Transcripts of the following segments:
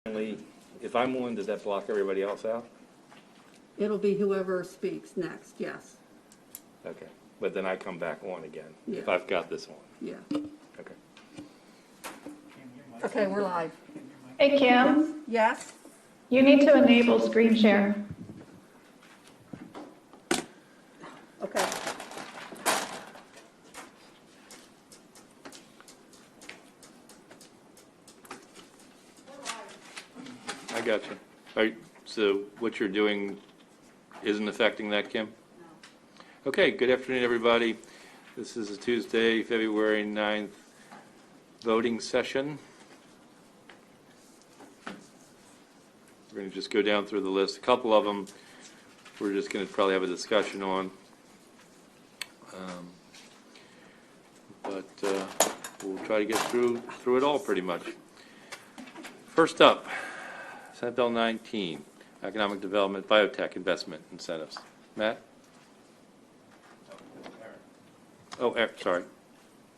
If I'm one, does that block everybody else out? It'll be whoever speaks next, yes. Okay, but then I come back on again, if Yeah. I've got this one. Yeah. Okay. Okay, we're live. Hey, Kim, Yes? you need to enable screen share. Okay. I got you. All right, so what you're doing isn't affecting that, Kim? No. Okay, good afternoon, everybody. This is a Tuesday, February 9th voting session. We're going to just go down through the list. A couple of them we're just going to probably have a discussion on. But we'll try to get through it all pretty much. First up, Senate Bill 19, Economic Development Biotech Investment Incentives. Matt? Oh, sorry.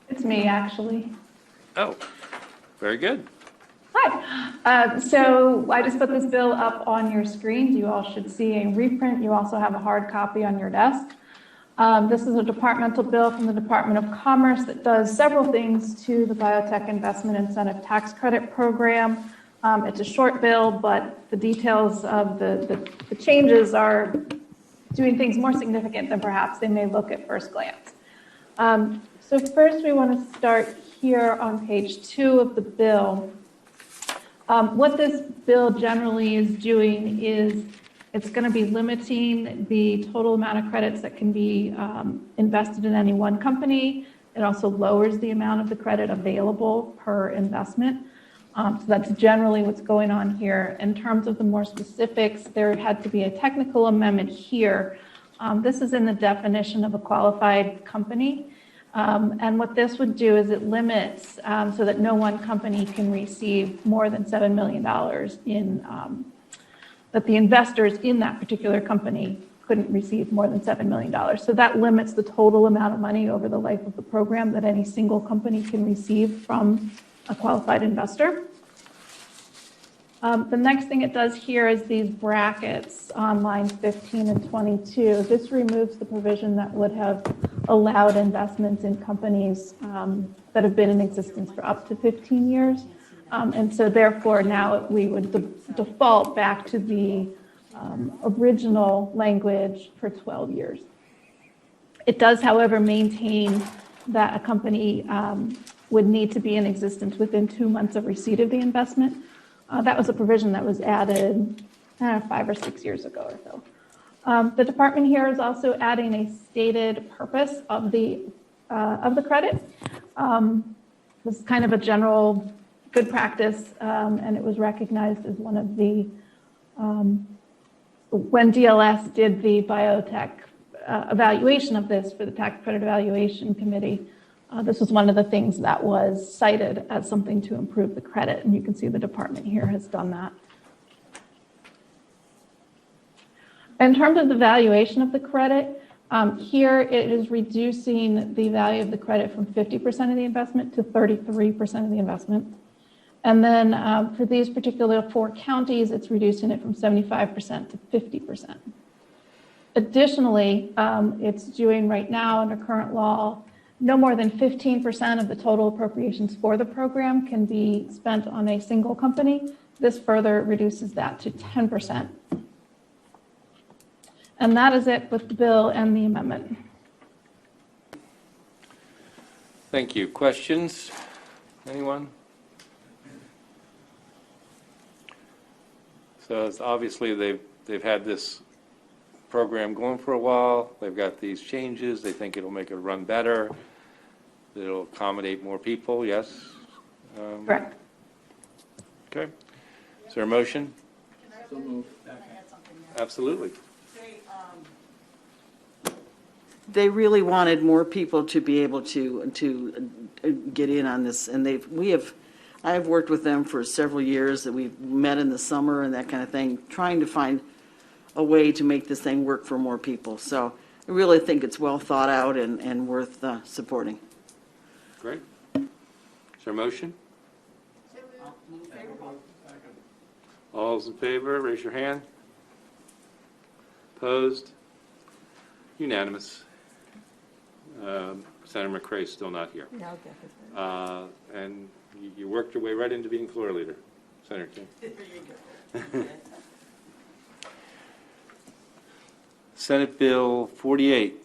It's me, actually. Oh, very good. Hi. So I just put this bill up on your screens. You all should see a reprint. You also have a hard copy on your desk. This is a departmental bill from the Department of Commerce that does several things to the Biotech Investment Incentive Tax Credit Program. It's a short bill, but the details of the changes are doing things more significant than perhaps they may look at first glance. So first we want to start here on page 2 of the bill. What this bill generally is doing is it's going to be limiting the total amount of credits that can be invested in any one company. It also lowers the amount of the credit available per investment. So that's generally what's going on here. In terms of the more specifics, there had to be a technical amendment here. This is in the definition of a qualified company. And what this would do is it limits so that no one company can receive more than $7 million in, that the investors in that particular company couldn't receive more than $7 million. So that limits the total amount of money over the life of the program that any single company can receive from a qualified investor. The next thing it does here is these brackets on lines 15 and 22. This removes the provision that would have allowed investments in companies that have been in existence for up to 15 years. And so therefore now we would default back to the original language for 12 years. It does, however, maintain that a company would need to be in existence within 2 months of receipt of the investment. That was a provision that was added 5 or 6 years ago or so. The department here is also adding a stated purpose of the credit. This is kind of a general good practice, and it was recognized as one of the, when DLS did the biotech evaluation of this for the Tax Credit Evaluation Committee, this was one of the things that was cited as something to improve the credit, and you can see the department here has done that. In terms of the valuation of the credit, here it is reducing the value of the credit from 50% of the investment to 33% of the investment. And then for these particular 4 counties, it's reducing it from 75% to 50%. Additionally, it's doing right now under current law, no more than 15% of the total appropriations for the program can be spent on a single company. This further reduces that to 10%. And that is it with the bill and the amendment. Thank you. Questions? Anyone? So it's obviously they've had this program going for a while. They've got these changes. They think it'll make it run better. It'll accommodate more people. Yes? Correct. Okay. Is there a motion? So moved. Absolutely. They really wanted more people to be able to get in on this, and I've worked with them for several years. That we've met in the summer and that kind of thing, trying to find a way to make this thing work for more people. So I really think it's well thought out and worth supporting. Great. Is there a motion? All those in favor, raise your hand. Opposed? Unanimous. Senator McCrae's still not here. Yeah, I'll get it. And you worked your way right into being floor leader, Senator Kim. There you go. Senate Bill 48,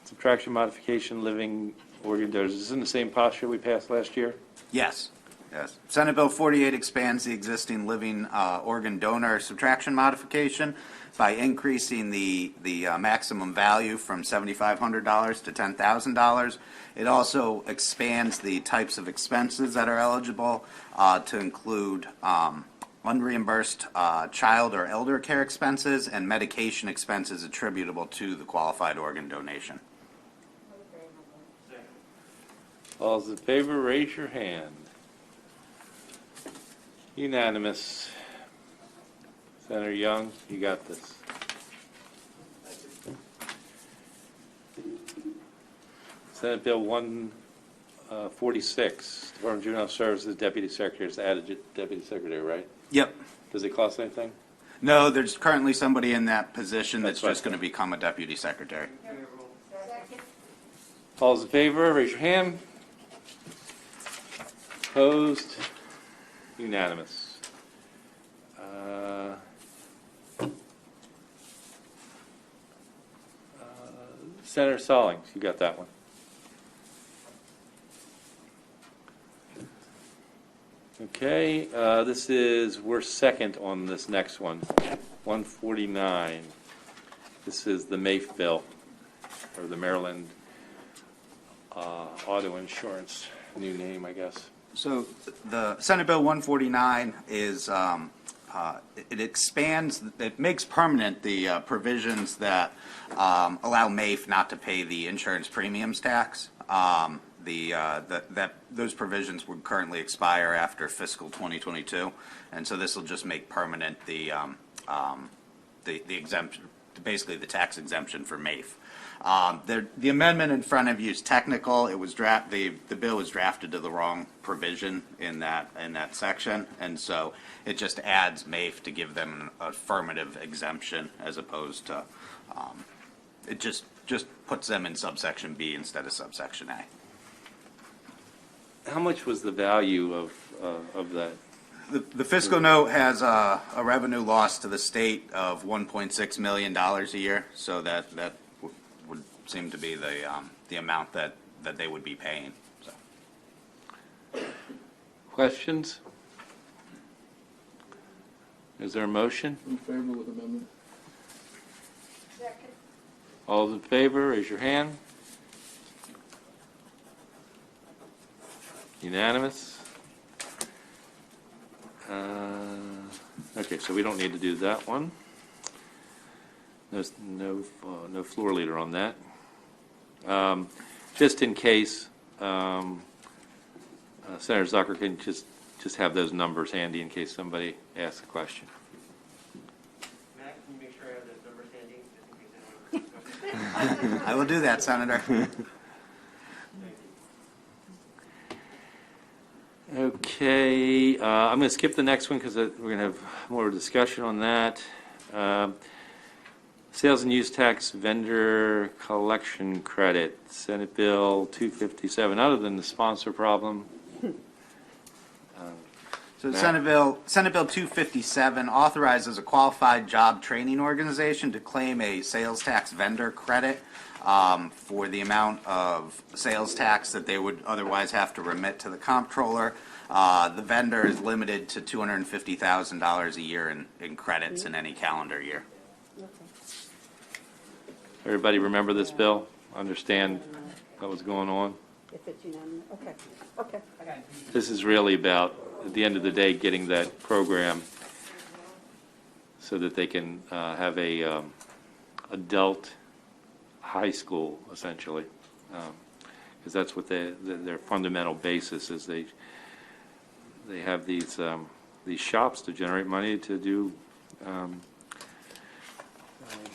subtraction modification living organ donors. Is this in the same posture we passed last year? Yes, yes. Senate Bill 48 expands the existing living organ donor subtraction modification by increasing the maximum value from $7,500 to $10,000. It also expands the types of expenses that are eligible to include unreimbursed child or elder care expenses and medication expenses attributable to the qualified organ donation. All those in favor, raise your hand. Unanimous. Senator Young, you got this. Senate Bill 146, Department of Juvenile Services Deputy Secretary, is added Deputy Secretary, right? Yep. Does it cost anything? No, there's currently somebody in that position that's That's just going to become a deputy secretary. All those in favor, raise your hand. Opposed? Unanimous. Senator Stallings, you got that one. Okay, we're second on this next one, 149. This is the MAFE bill, or the Maryland Auto Insurance, new name, I guess. So the Senate Bill 149 is, it expands, it makes permanent the provisions that allow MAFE not to pay the insurance premiums tax. Those provisions would currently expire after fiscal 2022, and so this will just make permanent the exemption, basically the tax exemption for MAFE. The amendment in front of you is technical. It was the bill was drafted to the wrong provision in that section, and so it just adds MAFE to give them an affirmative exemption as opposed to it just puts them in subsection B instead of subsection A. How much was the value of that? The fiscal note has a revenue loss to the state of $1.6 million a year, so that would seem to be the amount that they would be paying. So. Questions? Is there a motion? In favor with amendment? Second. All those in favor, raise your hand. Unanimous? Okay, so we don't need to do that one. No floor leader on that. Just in case, Senator Zucker can just have those numbers handy in case somebody asks a question. Matt, can you make sure I have those numbers handy, just in case anyone has questions? I will do that, Senator. Okay, I'm going to skip the next one because we're going to have more discussion on that. Sales and use tax vendor collection credit, Senate Bill 257. Other than the sponsor problem, So Matt? Senate Bill 257 authorizes a qualified job training organization to claim a sales tax vendor credit for the amount of sales tax that they would otherwise have to remit to the comptroller. The vendor is limited to $250,000 a year in credits in any calendar year. everybody remember this bill? Understand what was going on? If it's unanimous, okay, okay. This is really about, at the end of the day, getting that program so that they can have a adult high school, essentially, because that's what their fundamental basis is. They have these shops to generate money to do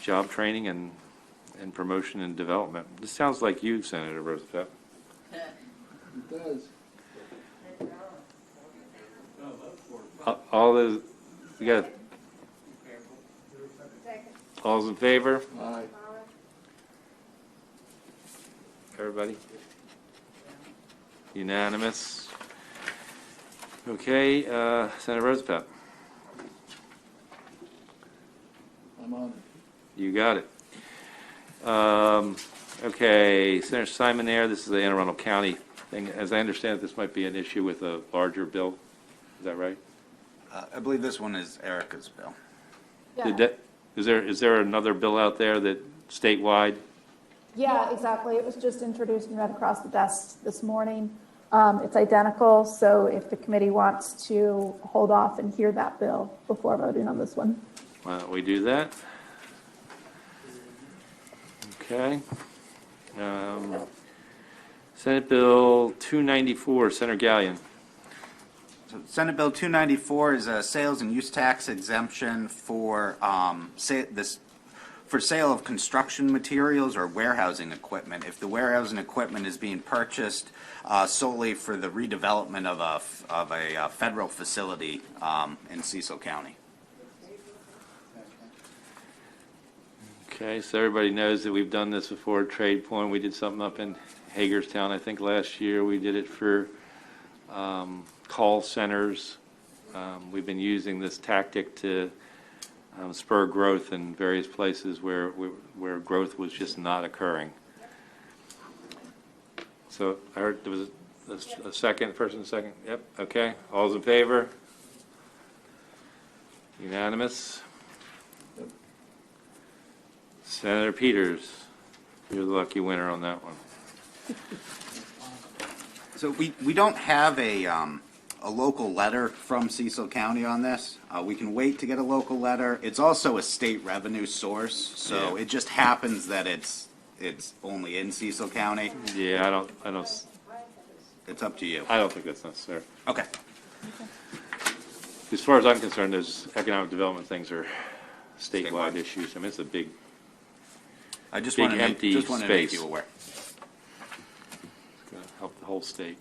job training and promotion and development. This sounds like you, Senator Roosevelt. It does. All those We got, all's in favor? Aye. Everybody? Unanimous. Okay, Senator Roosevelt, I'm on it. you got it. Okay, Senator Simon there, this is the Anne Arundel County thing. As I understand it, this might be an issue with a larger bill. Is that right? I believe this one is Erica's bill. Is there another bill out there that statewide? Yeah, exactly. It was just introduced and read across the desk this morning. It's identical, so if the committee wants to hold off and hear that bill before voting on this one. Why don't we do that? Okay. Senate Bill 294, Senator Gallion. So Senate Bill 294 is a sales and use tax exemption for for sale of construction materials or warehousing equipment. If the warehousing equipment is being purchased solely for the redevelopment of a federal facility in Cecil County. Okay, so everybody knows that we've done this before, Trade Point. We did something up in Hagerstown, I think, last year. We did it for call centers. We've been using this tactic to spur growth in various places where growth was just not occurring. So I heard there was a second, first and second. Yep, okay. All's in favor? Unanimous? Senator Peters, you're the lucky winner on that one. So we don't have a local letter from Cecil County on this. We can wait to get a local letter. It's also a state revenue source, so Yeah. it just happens that it's only in Cecil County. Yeah, It's up to you. I don't think that's necessary. Okay. As far as I'm concerned, those economic development things are statewide Statewide. issues. I mean, it's a big, I just Big want to empty make space. you aware. gonna help the whole state.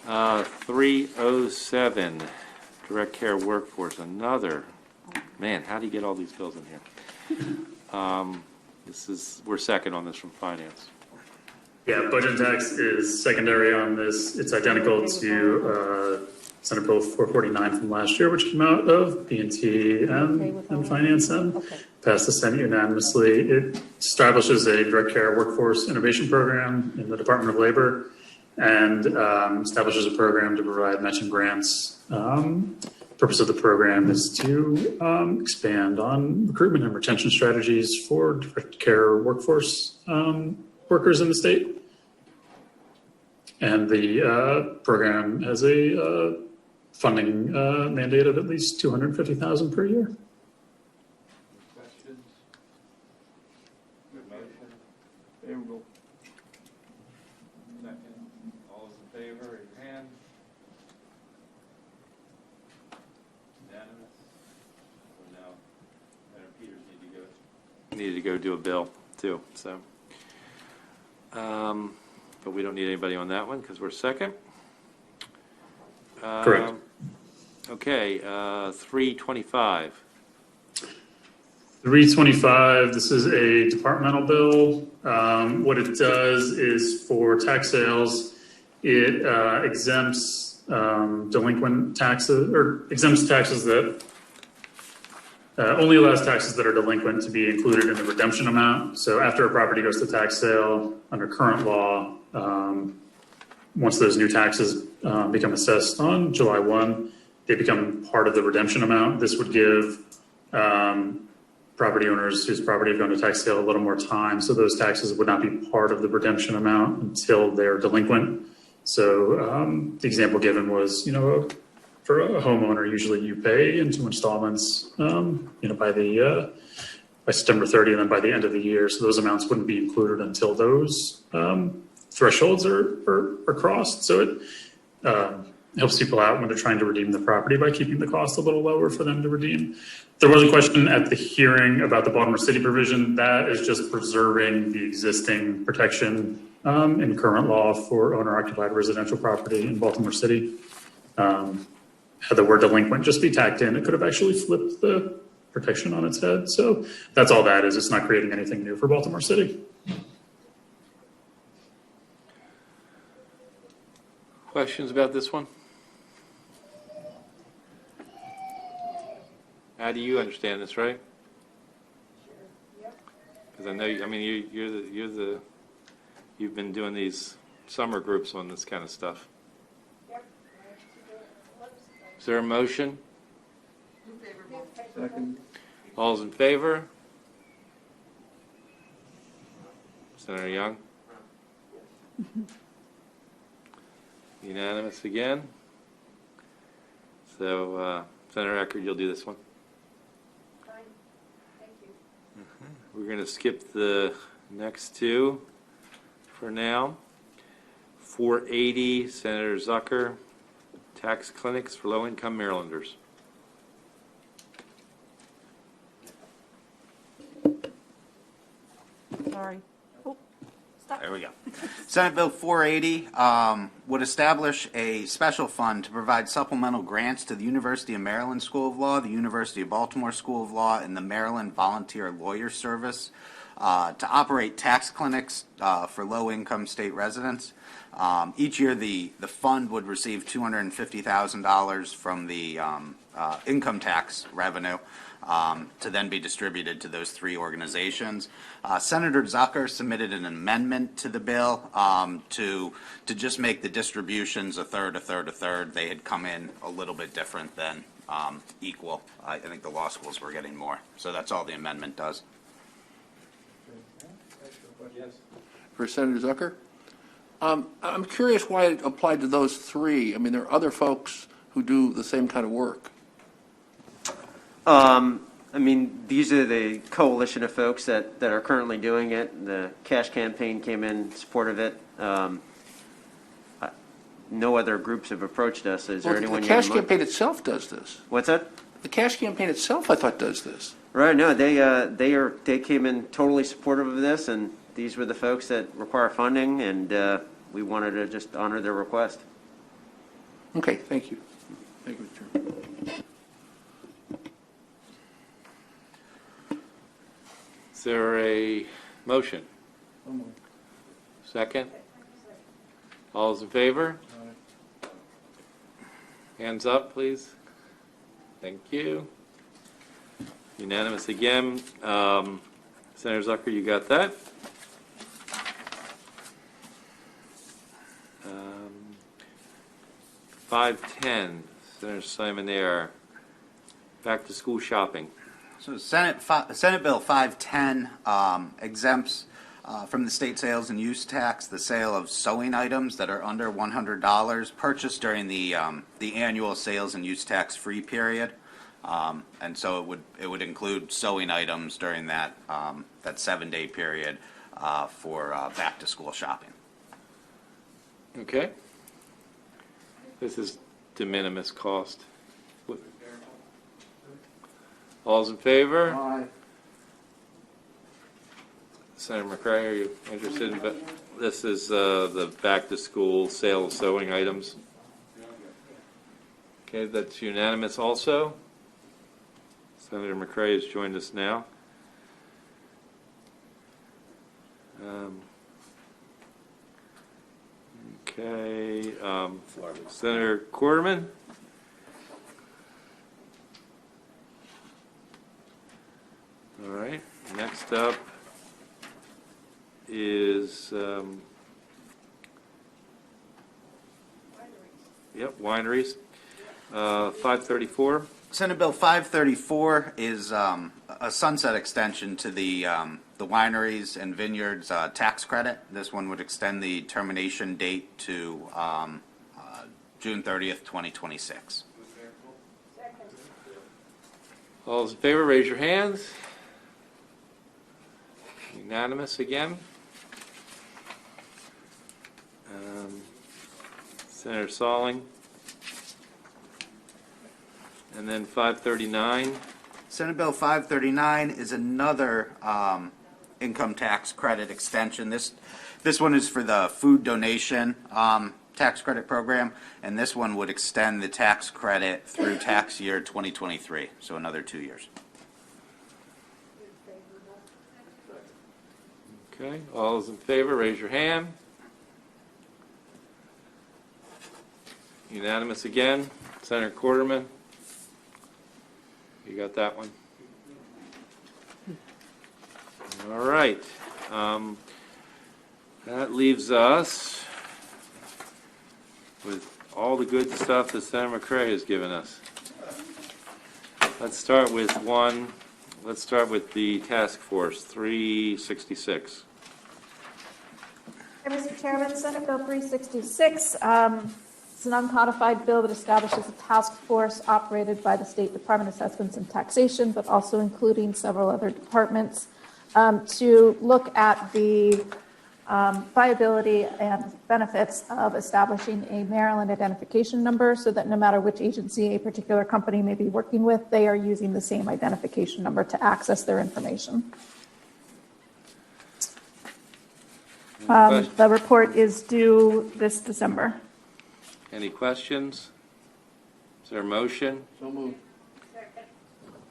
307, direct care workforce, another, man, how do you get all these bills in here? We're second on this from finance. Yeah, budget and tax is secondary on this. It's identical to Senate Bill 449 from last year, which came out of B&T and Finance and passed the Senate unanimously. It establishes a direct care workforce innovation program in the Department of Labor and establishes a program to provide matching grants. Purpose of the program is to expand on recruitment and retention strategies for direct care workforce workers in the state. And the program has a funding mandate of at least $250,000 per year. Questions? Good motion? Favorable. Second. All those in favor, raise your hand. Unanimous? So now, Senator Peters needed to go do a bill too, so. But we don't need anybody on that one because we're second. Correct. Okay, 325. 325, this is a departmental bill. What it does is for tax sales, it exempts delinquent taxes, or exempts taxes that only allows taxes that are delinquent to be included in the redemption amount. So after a property goes to tax sale, under current law, once those new taxes become assessed on July 1, they become part of the redemption amount. This would give property owners whose property have gone to tax sale a little more time, so those taxes would not be part of the redemption amount until they're delinquent. So the example given was, for a homeowner, usually you pay in 2 installments, by September 30, and then by the end of the year. So those amounts wouldn't be included until those thresholds are crossed. So it helps people out when they're trying to redeem the property by keeping the cost a little lower for them to redeem. There was a question at the hearing about the Baltimore City provision. That is just preserving the existing protection in current law for owner-occupied residential property in Baltimore City. had the word delinquent just be tacked in, it could have actually flipped the protection on its head. So that's all that is. It's not creating anything new for Baltimore City. Questions about this one? How do you understand this, right? Because I know, you've been doing these summer groups on this kind of stuff. Is there a motion? Second. All's in favor? Senator Young? Unanimous again. So, Senator Eckert, you'll do this one. Fine, thank you. We're going to skip the next two for now. 480, Senator Zucker, tax clinics for low-income Marylanders. Sorry. Oh, stop. There we go. Senate Bill 480 would establish a special fund to provide supplemental grants to the University of Maryland School of Law, the University of Baltimore School of Law, and the Maryland Volunteer Lawyer Service to operate tax clinics for low-income state residents. Each year, the fund would receive $250,000 from the income tax revenue to then be distributed to those three organizations. Senator Zucker submitted an amendment to the bill to just make the distributions a third, a third, a third. They had come in a little bit different than equal. I think the law schools were getting more. So that's all the amendment does. For Senator Zucker? I'm curious why it applied to those three. I mean, there are other folks who do the same kind of work. I mean, these are the coalition of folks that are currently doing it. The cash campaign came in support of it. No other groups have approached us. Is there Well, anyone? the cash campaign itself does this. What's that? The cash campaign itself, I thought, does this. Right. No, they came in totally supportive of this, and these were the folks that require funding, and we wanted to just honor their request. Okay, thank you. Thank you, Mr. Chairman. Is there a motion? Second? All's in favor? Hands up, please. Thank you. Unanimous again. Senator Zucker, you got that? 510, Senator Simonaire, back to school shopping. So Senate Bill 510 exempts from the state sales and use tax the sale of sewing items that are under $100 purchased during the annual sales and use tax free period. And so it would include sewing items during that 7-day period for back to school shopping. Okay. This is de minimis cost. All's in favor? Aye. Senator McCray, are you interested in, this is the back-to-school sale of sewing items. Okay, that's unanimous also. Senator McCray has joined us now. Okay, Senator Quarterman? All right, next up is, wineries. 534. Senate Bill 534 is a sunset extension to the wineries and vineyards tax credit. This one would extend the termination date to June 30th, 2026. All those in favor, raise your hands. Unanimous again. Senator Salling. And then 539. Senate Bill 539 is another income tax credit extension. This one is for the food donation tax credit program, and this one would extend the tax credit through tax year 2023, so another 2 years. Okay, all those in favor, raise your hand. Unanimous again. Senator Quarterman? You got that one? All right. That leaves us with all the good stuff that Senator McCray has given us. Let's start with the task force, 366. Hey, Mr. Chairman, Senate Bill 366. It's an uncodified bill that establishes a task force operated by the State Department of Assessments and Taxation, but also including several other departments, to look at the viability and benefits of establishing a Maryland identification number so that no matter which agency a particular company may be working with, they are using the same identification number to access their information. The report is due this December. Any questions? Is there a motion? So moved.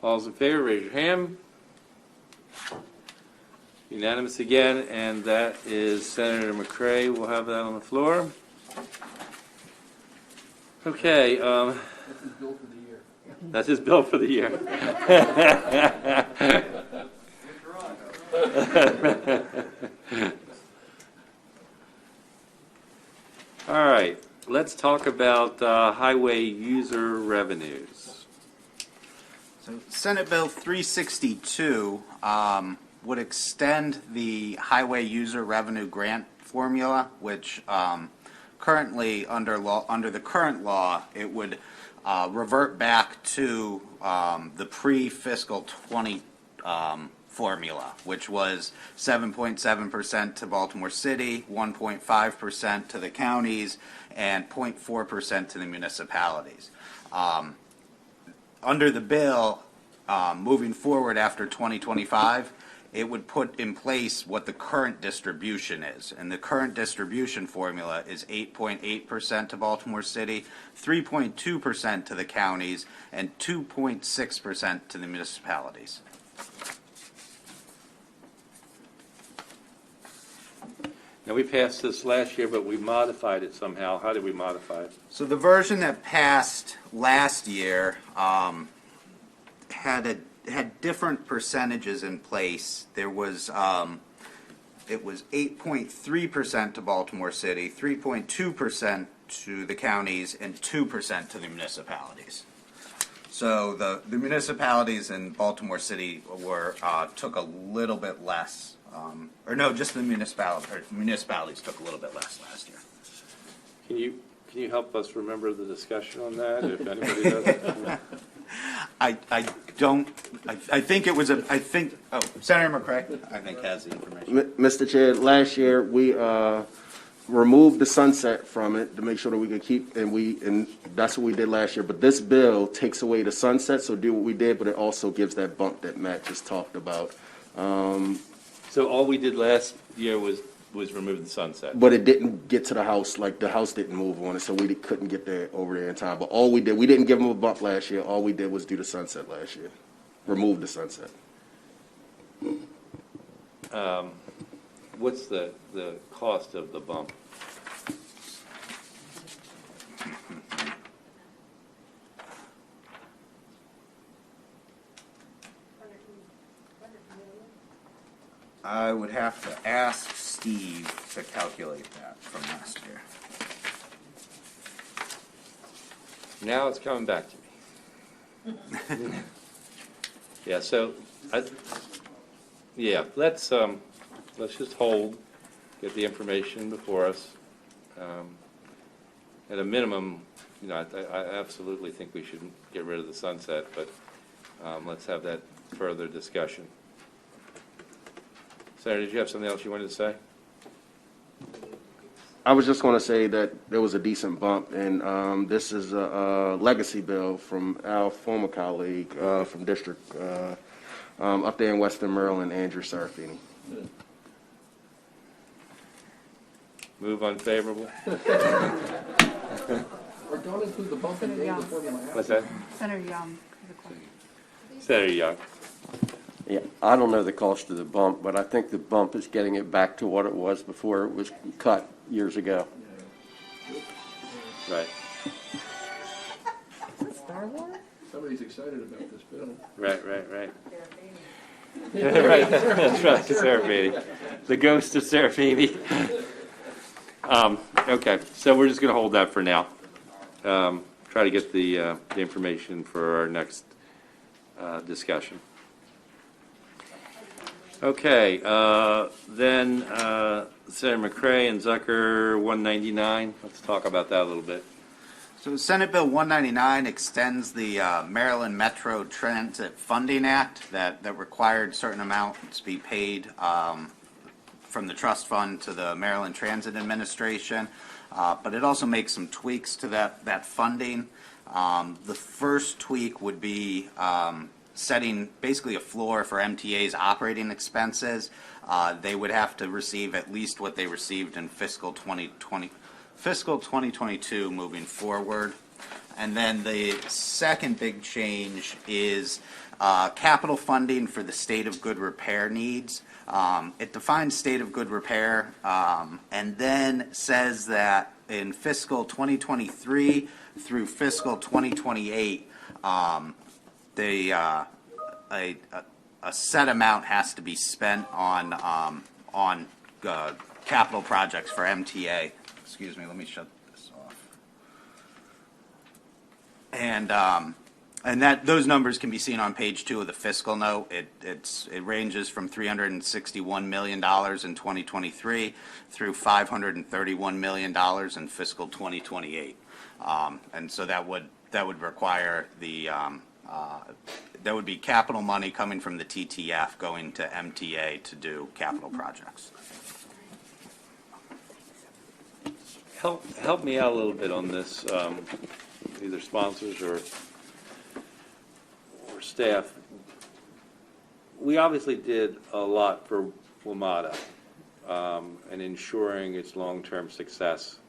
All those in favor, raise your hand. Unanimous again, and that is Senator McCray. We'll have that on the floor. Okay. That's his bill for the year. All right. Let's talk about highway user revenues. So Senate Bill 362 would extend the highway user revenue grant formula, which currently under the current law, it would revert back to the pre-fiscal 20 formula, which was 7.7% to Baltimore City, 1.5% to the counties, and 0.4% to the municipalities. Under the bill, moving forward after 2025, it would put in place what the current distribution is. And the current distribution formula is 8.8% to Baltimore City, 3.2% to the counties, and 2.6% to the municipalities. Now, we passed this last year, but we modified it somehow. How did we modify it? So the version that passed last year had different percentages in place. There was it was 8.3% to Baltimore City, 3.2% to the counties, and 2% to the municipalities. So the municipalities in Baltimore City took a little bit less, or no, just the municipalities took a little bit less last year. Can you help us remember the discussion on that, if anybody does? I think Senator McCray, I think, has the information. Mr. Chair, last year, we removed the sunset from it to make sure that we could keep, and that's what we did last year. But this bill takes away the sunset, so do what we did, but it also gives that bump that Matt just talked about. So all we did last year was remove the sunset. But it didn't get to the house, like the house didn't move on it, so we couldn't get there over there in time. But all we didn't give them a bump last year. All we did was do the sunset last year, remove the sunset. What's the cost of the bump? I would have to ask Steve to calculate that from last year. Now it's coming back to me. Yeah, so, let's just hold, get the information before us. At a minimum, I absolutely think we should get rid of the sunset, but let's have that further discussion. Senator, did you have something else you wanted to say? I was just going to say that there was a decent bump, and this is a legacy bill from our former colleague from District up there in Western Maryland, Andrew Sarafini. Move unfavorable. Or don't include the bump in day before the What's that? Senator Young. Senator Young. Yeah, I don't know the cost of the bump, but I think the bump is getting it back to what it was before it was cut years ago. Right. Star Wars? Somebody's excited about this bill. Right. Right, that's right, Serafini. The ghost of Serafini. Okay, so we're just going to hold that for now. Try to get the information for our next discussion. Okay, then Senator McCray and Zucker 199. Let's talk about that a little bit. So Senate Bill 199 extends the Maryland Metro Transit Funding Act that required certain amounts to be paid from the trust fund to the Maryland Transit Administration, but it also makes some tweaks to that funding. The first tweak would be setting basically a floor for MTA's operating expenses. They would have to receive at least what they received in fiscal 2022 moving forward. And then the second big change is capital funding for the state of good repair needs. It defines state of good repair and then says that in fiscal 2023 through fiscal 2028, a set amount has to be spent on capital projects for MTA. Excuse me, let me shut this off. And that those numbers can be seen on page 2 of the fiscal note. It ranges from $361 million in 2023 through $531 million in fiscal 2028. And so that would require there would be capital money coming from the TTF going to MTA to do capital projects. Help me out a little bit on this, either sponsors or staff. We obviously did a lot for WMATA and ensuring its long-term success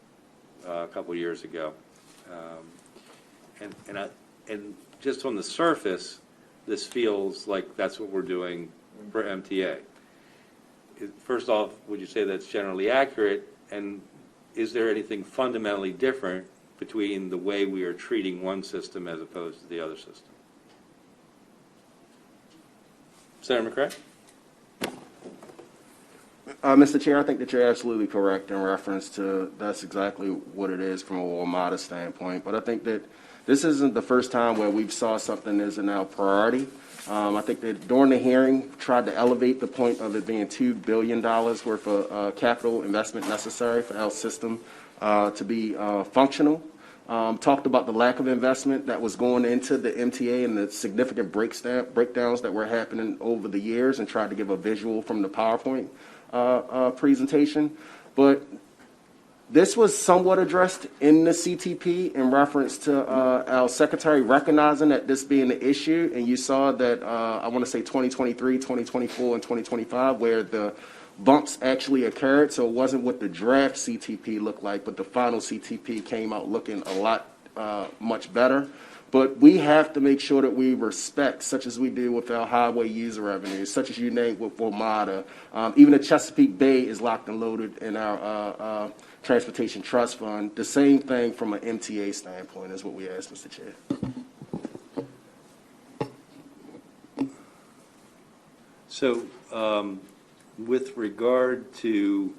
a couple years ago. And just on the surface, this feels like that's what we're doing for MTA. First off, would you say that's generally accurate? And is there anything fundamentally different between the way we are treating one system as opposed to the other system? Senator McCray? Mr. Chair, I think that you're absolutely correct in reference to that's exactly what it is from a WMATA standpoint. But I think that this isn't the first time where we've saw something as a now priority. I think that during the hearing, tried to elevate the point of it being $2 billion worth of capital investment necessary for our system to be functional. Talked about the lack of investment that was going into the MTA and the significant breakdowns that were happening over the years, and tried to give a visual from the PowerPoint presentation. But this was somewhat addressed in the CTP in reference to our secretary recognizing that this being an issue, and you saw that I want to say 2023, 2024, and 2025 where the bumps actually occurred. So it wasn't what the draft CTP looked like, but the final CTP came out looking a lot much better. But we have to make sure that we respect, such as we do with our highway user revenues, such as you named with WMATA. Even the Chesapeake Bay is locked and loaded in our Transportation Trust Fund. The same thing from an MTA standpoint is what we ask, Mr. Chair. So with regard to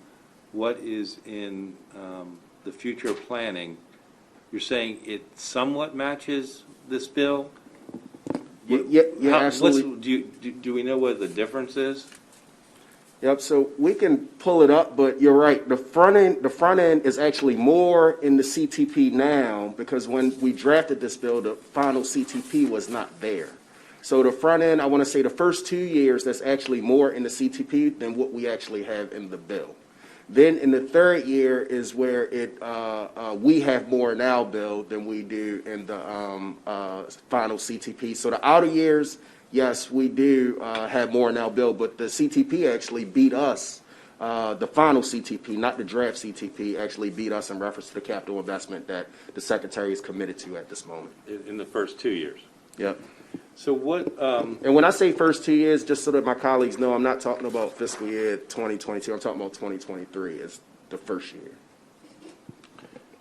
what is in the future planning, you're saying it somewhat matches this bill? Yeah, absolutely. Do we know what the difference is? Yep. So we can pull it up, but you're right. The front end is actually more in the CTP now, because when we drafted this bill, the final CTP was not there. So the front end, I want to say the first 2 years, that's actually more in the CTP than what we actually have in the bill. Then in the third year is where we have more in our bill than we do in the final CTP. So the outer years, yes, we do have more in our bill, but the CTP actually beat us the final CTP, not the draft CTP, actually beat us in reference to the capital investment that the Secretary is committed to at this moment. In the first 2 years. Yep. So what, And when I say first 2 years, just so that my colleagues know, I'm not talking about fiscal year 2022. I'm talking about 2023 as the first year.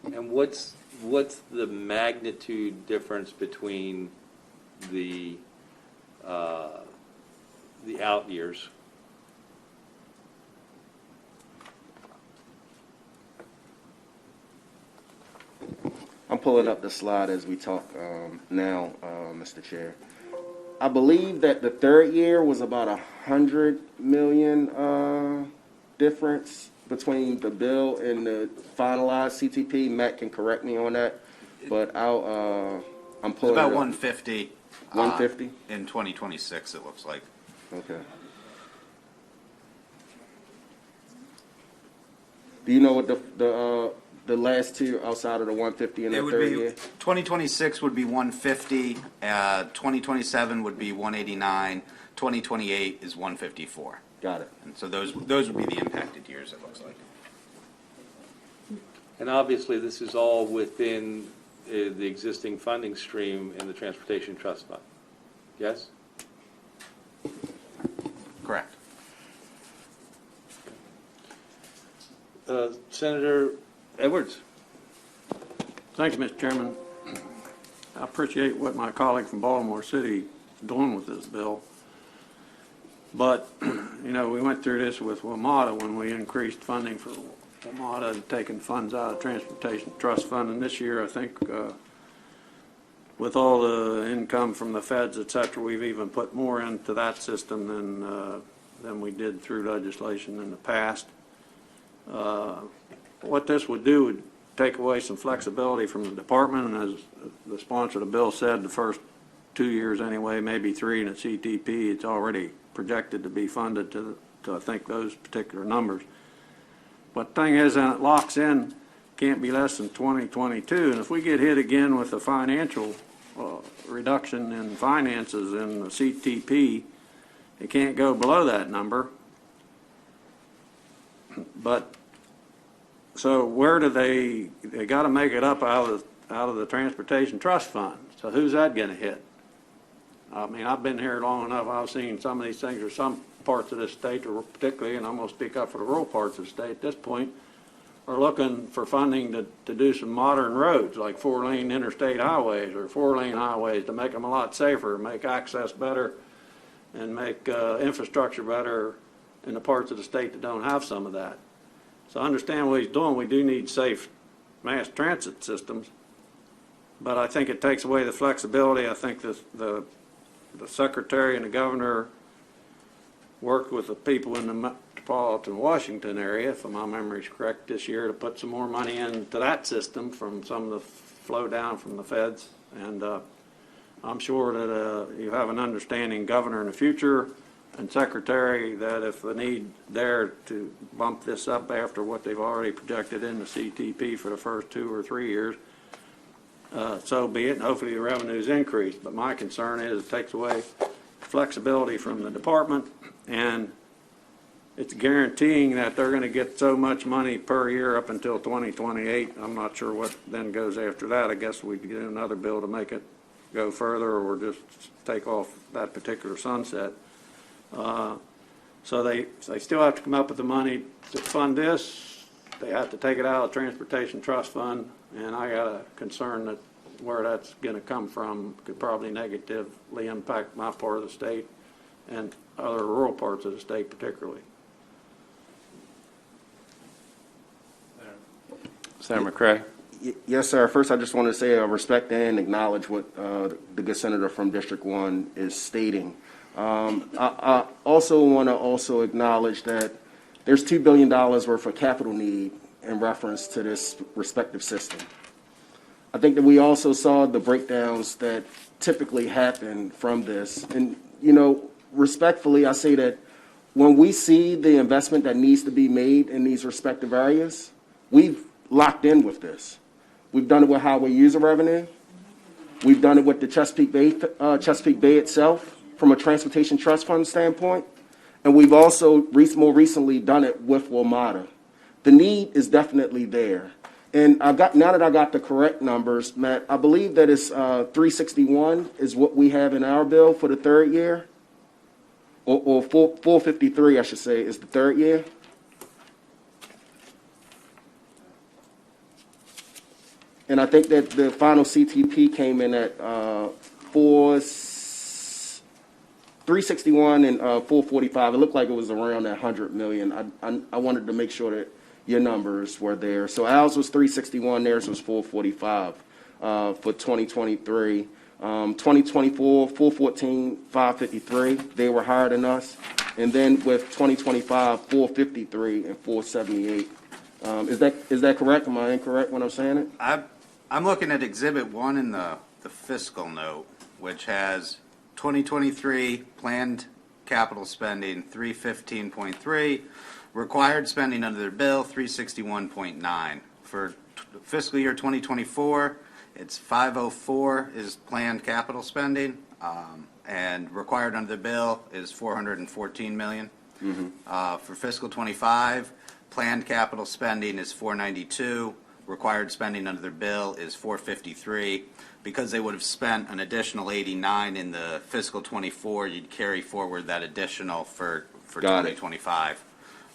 and what's the magnitude difference between the out years? I'm pulling up the slide as we talk now, Mr. Chair. I believe that the third year was about 100 million difference between the bill and the finalized CTP. Matt can correct me on that, but I'm It's pulling about it up. 150. 150? In 2026, it looks like. Okay. Do you know what the last two outside of the 150 in It the would third be, year? 2026 would be 150, 2027 would be 189, 2028 is 154. Got it. And so those would be the impacted years, it looks like. And obviously, this is all within the existing funding stream in the Transportation Trust Fund. Yes? Correct. Senator Edwards? Thanks, Mr. Chairman. I appreciate what my colleague from Baltimore City is doing with this bill. But, you know, we went through this with WMATA when we increased funding for WMATA and taking funds out of Transportation Trust Fund. And this year, I think, with all the income from the feds, et cetera, we've even put more into that system than we did through legislation in the past. What this would do would take away some flexibility from the department, and as the sponsor of the bill said, the first 2 years anyway, maybe 3 in a CTP, it's already projected to be funded to I think those particular numbers. But the thing is, and it locks in, can't be less than 2022, and if we get hit again with a financial reduction in finances in the CTP, it can't go below that number. But so where do they got to make it up out of the Transportation Trust Fund. So who's that going to hit? I mean, I've been here long enough. I've seen some of these things, or some parts of this state, or particularly, and I'm going to speak up for the rural parts of the state at this point, are looking for funding to do some modern roads, like 4-lane interstate highways or 4-lane highways, to make them a lot safer, make access better, and make infrastructure better in the parts of the state that don't have some of that. So I understand what he's doing. We do need safe mass transit systems, but I think it takes away the flexibility. I think the secretary and the governor worked with the people in the metropolitan Washington area, if my memory is correct, this year to put some more money into that system from some of the flow down from the feds. And I'm sure that you have an understanding, governor, in the future, and secretary, that if the need there to bump this up after what they've already projected in the CTP for the first 2 or 3 years, so be it, and hopefully the revenues increase. But my concern is it takes away flexibility from the department, and it's guaranteeing that they're going to get so much money per year up until 2028. I'm not sure what then goes after that. I guess we'd get another bill to make it go further, or just take off that particular sunset. So they still have to come up with the money to fund this. They have to take it out of the Transportation Trust Fund, and I got a concern that where that's going to come from could probably negatively impact my part of the state and other rural parts of the state particularly. Senator McCray? Yes, sir. First, I just want to say I respect and acknowledge what the good senator from District 1 is stating. I also want to acknowledge that there's $2 billion worth of capital need in reference to this respective system. I think that we also saw the breakdowns that typically happen from this. And, you know, respectfully, I say that when we see the investment that needs to be made in these respective areas, we've locked in with this. We've done it with highway user revenue. We've done it with the Chesapeake Bay itself from a transportation trust fund standpoint. And we've also more recently done it with WMATA. The need is definitely there. And now that I got the correct numbers, Matt, I believe that it's 361 is what we have in our bill for the third year. Or 453, I should say, is the third year. And I think that the final CTP came in at 361 and 445. It looked like it was around that 100 million. I wanted to make sure that your numbers were there. So ours was 361, theirs was 445 for 2023. 2024, 414, 553. They were higher than us. And then with 2025, 453 and 478. Is that correct? Am I incorrect when I'm saying it? I'm looking at Exhibit 1 in the fiscal note, which has 2023 planned capital spending 315.3, required spending under their bill 361.9. For fiscal year 2024, it's 504 is planned capital spending, and required under the bill is 414 million. For fiscal 25, planned capital spending is 492. Required spending under their bill is 453. Because they would have spent an additional 89 in the fiscal 24, you'd carry forward that additional for 2025.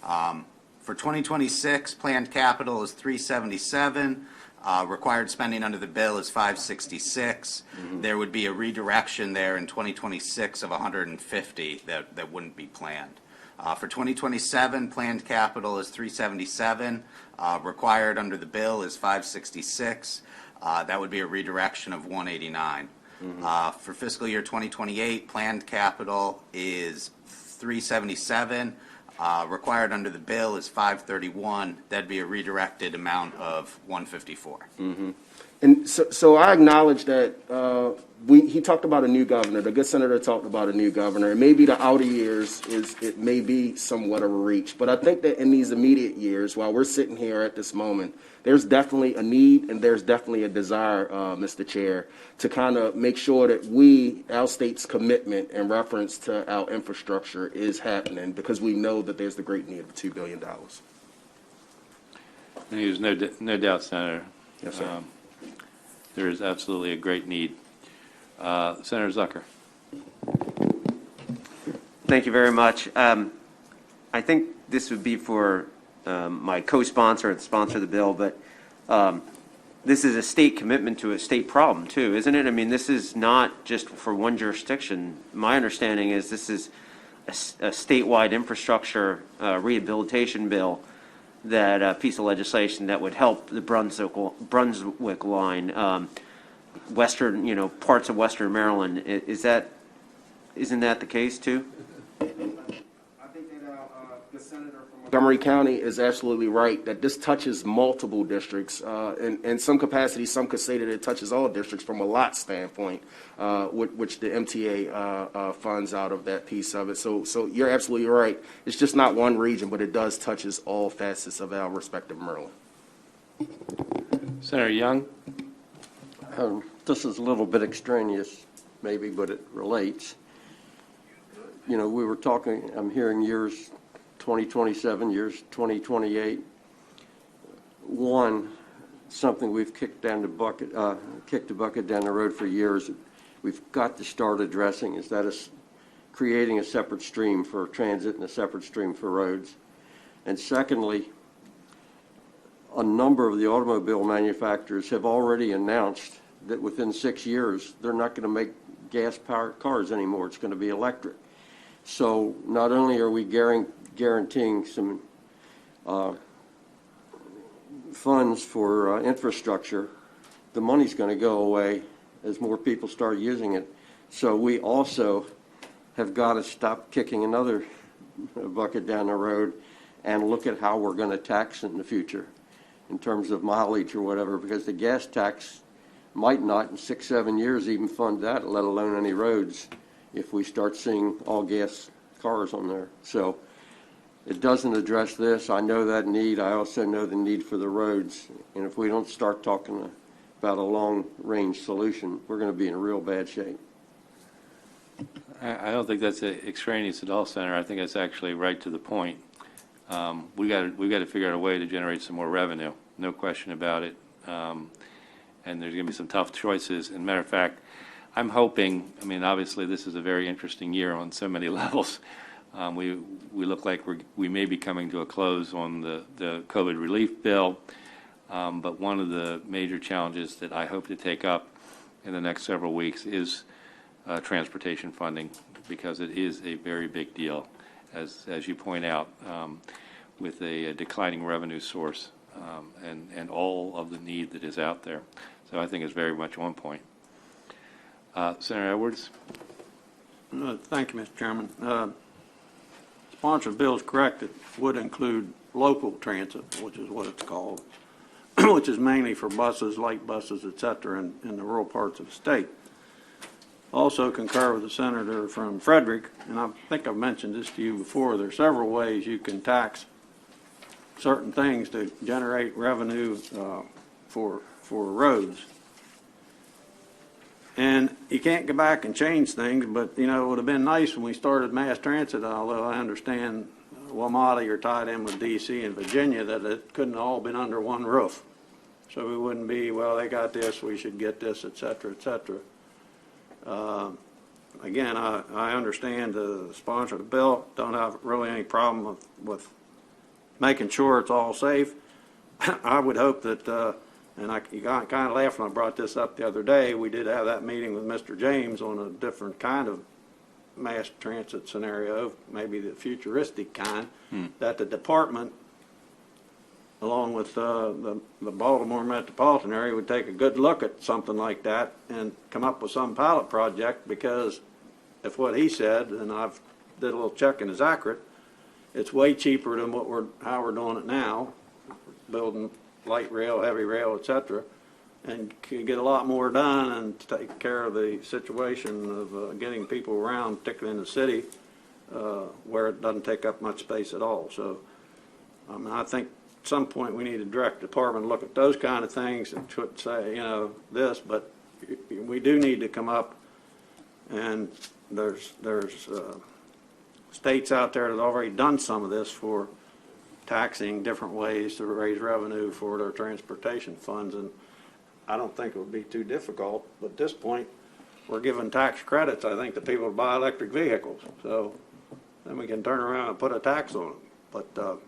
For 2026, planned capital is 377. Required spending under the bill is 566. There would be a redirection there in 2026 of 150 that wouldn't be planned. For 2027, planned capital is 377. Required under the bill is 566. That would be a redirection of 189. For fiscal year 2028, planned capital is 377. Required under the bill is 531. That'd be a redirected amount of 154. And so I acknowledge that he talked about a new governor. The good senator talked about a new governor. And maybe the outer years it may be somewhat of a reach. But I think that in these immediate years, while we're sitting here at this moment, there's definitely a need and there's definitely a desire, Mr. Chair, to kind of make sure that our state's commitment in reference to our infrastructure is happening, because we know that there's the great need of $2 billion. There's no doubt, Senator. Yes, sir. There is absolutely a great need. Senator Zucker. Thank you very much. I think this would be for my co-sponsor and sponsor of the bill, but this is a state commitment to a state problem too, isn't it? I mean, this is not just for one jurisdiction. My understanding is this is a statewide infrastructure rehabilitation bill, that piece of legislation that would help the Brunswick line, western, parts of western Maryland. Isn't that the case too? I think that the senator from Montgomery County is absolutely right that this touches multiple districts. In some capacity, some could say that it touches all districts from a lot standpoint, which the MTA funds out of that piece of it. So you're absolutely right. It's just not one region, but it does touches all facets of our respective Maryland. Senator Young. This is a little bit extraneous, maybe, but it relates. We were talking, I'm hearing years 2027, years 2028. One, something we've kicked the bucket down the road for years. We've got to start addressing is that is creating a separate stream for transit and a separate stream for roads. And secondly, a number of the automobile manufacturers have already announced that within 6 years, they're not going to make gas-powered cars anymore. It's going to be electric. So not only are we guaranteeing some funds for infrastructure, the money's going to go away as more people start using it. So we also have got to stop kicking another bucket down the road and look at how we're going to tax in the future in terms of mileage or whatever, because the gas tax might not in 6-7 years even fund that, let alone any roads, if we start seeing all gas cars on there. So it doesn't address this. I know that need. I also know the need for the roads. And if we don't start talking about a long-range solution, we're going to be in real bad shape. I don't think that's extraneous at all, Senator. I think that's actually right to the point. We've got to figure out a way to generate some more revenue, no question about it. And there's going to be some tough choices. And matter of fact, I'm hoping, I mean, obviously this is a very interesting year on so many levels. We look like we may be coming to a close on the COVID relief bill. But one of the major challenges that I hope to take up in the next several weeks is transportation funding, because it is a very big deal, as you point out, with a declining revenue source and all of the need that is out there. So I think it's very much on point. Senator Edwards? Thank you, Mr. Chairman. Sponsor bill is correct. It would include local transit, which is what it's called, which is mainly for buses, light buses, et cetera, in the rural parts of the state. Also concur with the senator from Frederick, and I think I've mentioned this to you before. There are several ways you can tax certain things to generate revenue for roads. And you can't go back and change things, but, you know, it would have been nice when we started mass transit, although I understand WMATA, you're tied in with D.C. and Virginia, that it couldn't have all been under one roof. So we wouldn't be, well, they got this, we should get this, et cetera, et cetera. Again, I understand the sponsor of the bill, don't have really any problem with making sure it's all safe. I would hope that, and you kind of laughed when I brought this up the other day, we did have that meeting with Mr. James on a different kind of mass transit scenario, maybe the futuristic kind, that the department, along with the Baltimore metropolitan area, would take a good look at something like that and come up with some pilot project, because if what he said, and I've did a little checking, is accurate, it's way cheaper than how we're doing it now, building light rail, heavy rail, et cetera, and can get a lot more done and take care of the situation of getting people around, particularly in the city, where it doesn't take up much space at all. So I think at some point we need to direct the department to look at those kind of things and say, you know, this, but we do need to come up, and there's states out there that have already done some of this for taxing different ways to raise revenue for their transportation funds, and I don't think it would be too difficult. But at this point, we're giving tax credits, I think, to people to buy electric vehicles. So then we can turn around and put a tax on them. But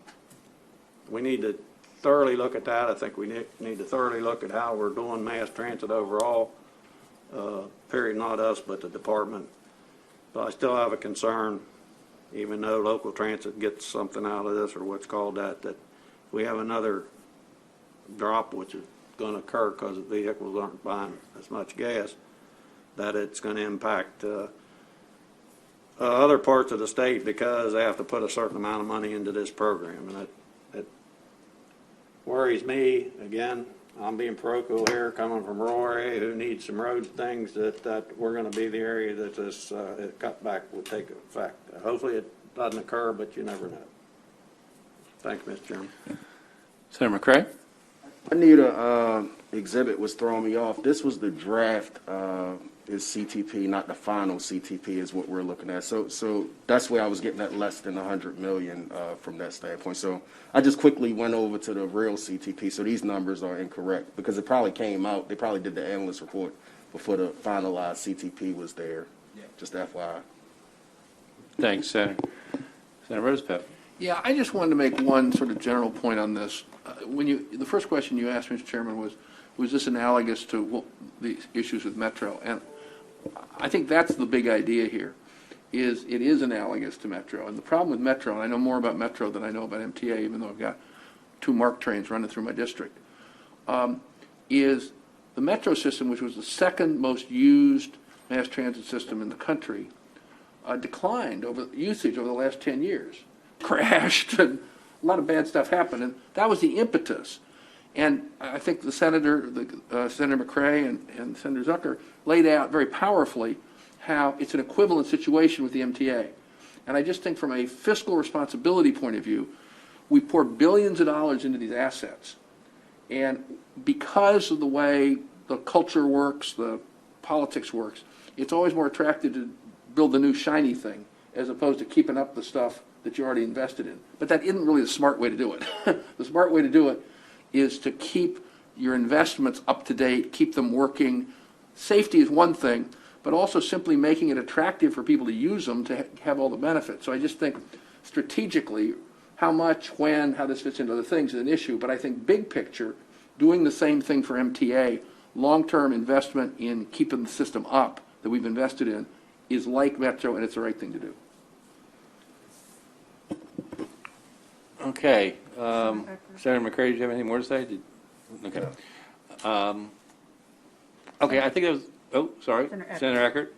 we need to thoroughly look at that. I think we need to thoroughly look at how we're doing mass transit overall, period, not us, but the department. But I still have a concern, even though local transit gets something out of this, or what's called that we have another drop, which is going to occur because the vehicles aren't buying as much gas, that it's going to impact other parts of the state, because they have to put a certain amount of money into this program. And it worries me. Again, I'm being parochial here, coming from rural area who needs some road things, that we're going to be the area that this cutback will take effect. Hopefully it doesn't occur, but you never know. Thank you, Mr. Chairman. Senator McCray? Anita exhibit was throwing me off. This was the draft is CTP, not the final CTP is what we're looking at. So that's where I was getting that less than 100 million from that standpoint. So I just quickly went over to the real CTP. So these numbers are incorrect, because it probably came out, they probably did the analyst report before the finalized CTP was there. Yeah. Just FYI. Thanks, Senator. Senator Rosepep. Yeah, I just wanted to make one sort of general point on this. The first question you asked, Mr. Chairman, was this analogous to the issues with Metro? And I think that's the big idea here, is it is analogous to Metro. And the problem with Metro, and I know more about Metro than I know about MTA, even though I've got 2 MARC trains running through my district, is the Metro system, which was the second most used mass transit system in the country, declined usage over the last 10 years. Crashed, and a lot of bad stuff happened, and that was the impetus. And I think Senator McCray and Senator Zucker laid out very powerfully how it's an equivalent situation with the MTA. And I just think from a fiscal responsibility point of view, we pour billions of dollars into these assets. And because of the way the culture works, the politics works, it's always more attractive to build the new shiny thing, as opposed to keeping up the stuff that you already invested in. But that isn't really the smart way to do it. The smart way to do it is to keep your investments up to date, keep them working. Safety is one thing, but also simply making it attractive for people to use them to have all the benefits. So I just think strategically, how much, when, how this fits into other things is an issue. But I think big picture, doing the same thing for MTA, long-term investment in keeping the system up that we've invested in, is like Metro, and it's the right thing to do. Okay. Senator McCray, do you have anything more to say? Okay. Okay, I think that was, oh, sorry. Senator Eckert.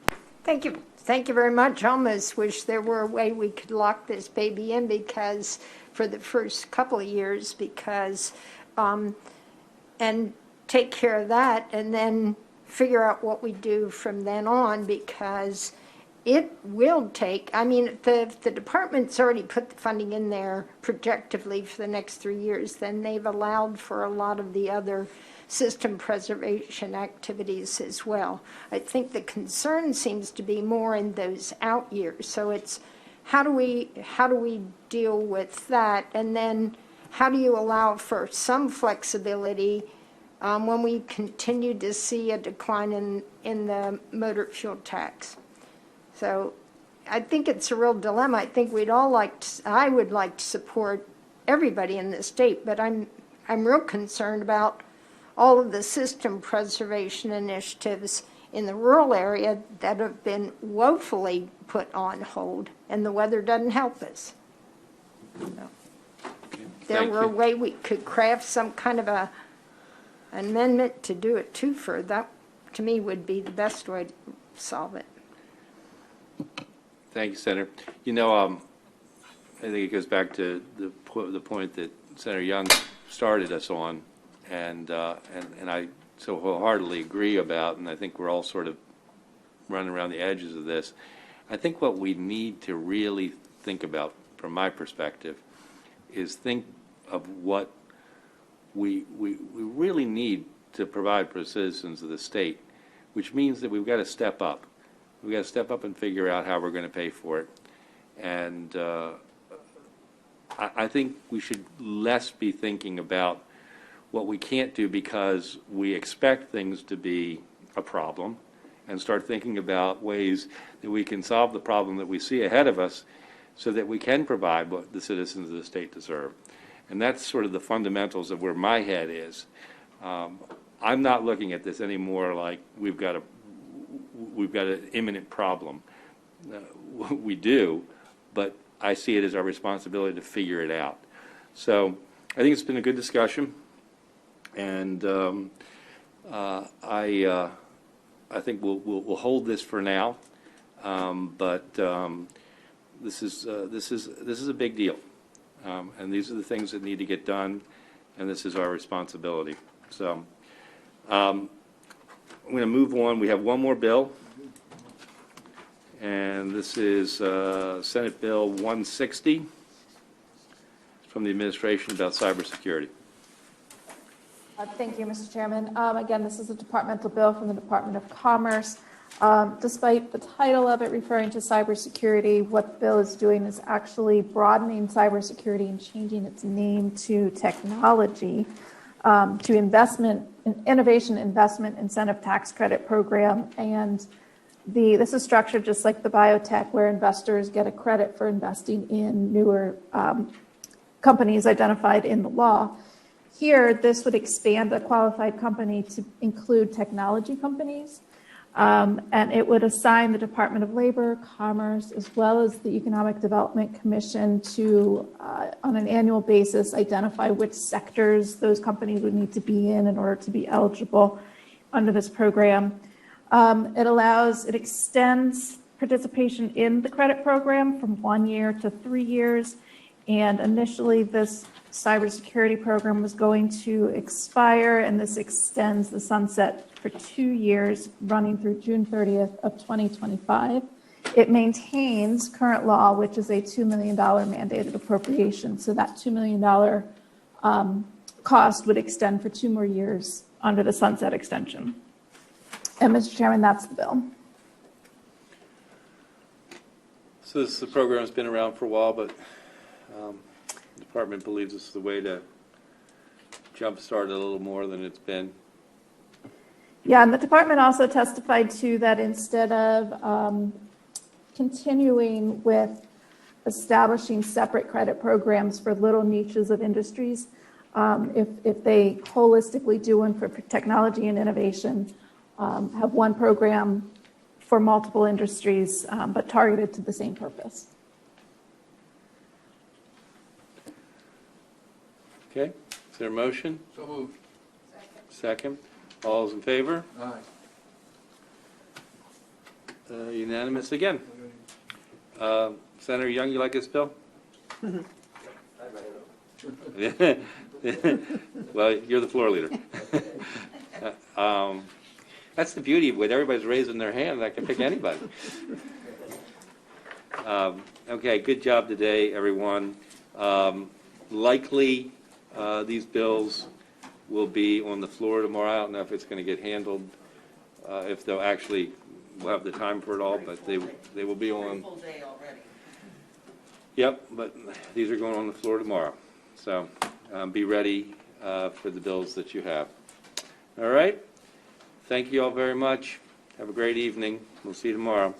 Thank you. Thank you very much. I almost wish there were a way we could lock this baby in because for the first couple of years because, and take care of that and then figure out what we do from then on because it will take, I mean, the department's already put the funding in there projectively for the next 3 years, then they've allowed for a lot of the other system preservation activities as well. I think the concern seems to be more in those out years. So it's how do we deal with that? And then how do you allow for some flexibility when we continue to see a decline in the motor fuel tax? So I think it's a real dilemma. I think I would like to support everybody in the state, but I'm real concerned about all of the system preservation initiatives in the rural area that have been woefully put on hold, and the weather doesn't help us. There were a way we could craft some kind of a amendment to do it twofer. That, to me, would be the best way to solve it. Thank you, Senator. You know, I think it goes back to the point that Senator Young started us on, and I so wholeheartedly agree about, and I think we're all sort of running around the edges of this. I think what we need to really think about, from my perspective, is think of what we really need to provide for the citizens of the state, which means that we've got to step up. We've got to step up and figure out how we're going to pay for it. And I think we should less be thinking about what we can't do because we expect things to be a problem, and start thinking about ways that we can solve the problem that we see ahead of us so that we can provide what the citizens of the state deserve. And that's sort of the fundamentals of where my head is. I'm not looking at this anymore like we've got an imminent problem. We do, but I see it as our responsibility to figure it out. So I think it's been a good discussion, and I think we'll hold this for now. But this is a big deal, and these are the things that need to get done, and this is our responsibility. So I'm going to move on. We have one more bill, and this is Senate Bill 160 from the administration about cybersecurity. Thank you, Mr. Chairman. Again, this is a departmental bill from the Department of Commerce. Despite the title of it referring to cybersecurity, what the bill is doing is actually broadening cybersecurity and changing its name to technology, to innovation investment incentive tax credit program. And this is structured just like the biotech, where investors get a credit for investing in newer companies identified in the law. Here, this would expand a qualified company to include technology companies, and it would assign the Department of Labor, Commerce, as well as the Economic Development Commission to, on an annual basis, identify which sectors those companies would need to be in order to be eligible under this program. It extends participation in the credit program from 1 year to 3 years, and initially this cybersecurity program was going to expire, and this extends the sunset for 2 years, running through June 30th of 2025. It maintains current law, which is a $2 million mandated appropriation. So that $2 million cost would extend for 2 more years under the sunset extension. And Mr. Chairman, that's the bill. So this program's been around for a while, but the department believes this is the way to jumpstart it a little more than it's been. Yeah, and the department also testified to that instead of continuing with establishing separate credit programs for little niches of industries, if they holistically do one for technology and innovation, have one program for multiple industries, but targeted to the same purpose. Okay, is there a motion? So moved. Second. All those in favor? Aye. Unanimous again. Senator Young, you like this bill? Well, you're the floor leader. That's the beauty of it. Everybody's raising their hand. I can pick anybody. Okay, good job today, everyone. Likely, these bills will be on the floor tomorrow. I don't know if it's going to get handled, if they'll actually, we'll have the time for it all, but they will be on. Full day already. Yep, but these are going on the floor tomorrow. So be ready for the bills that you have. All right? Thank you all very much. Have a great evening. We'll see you tomorrow.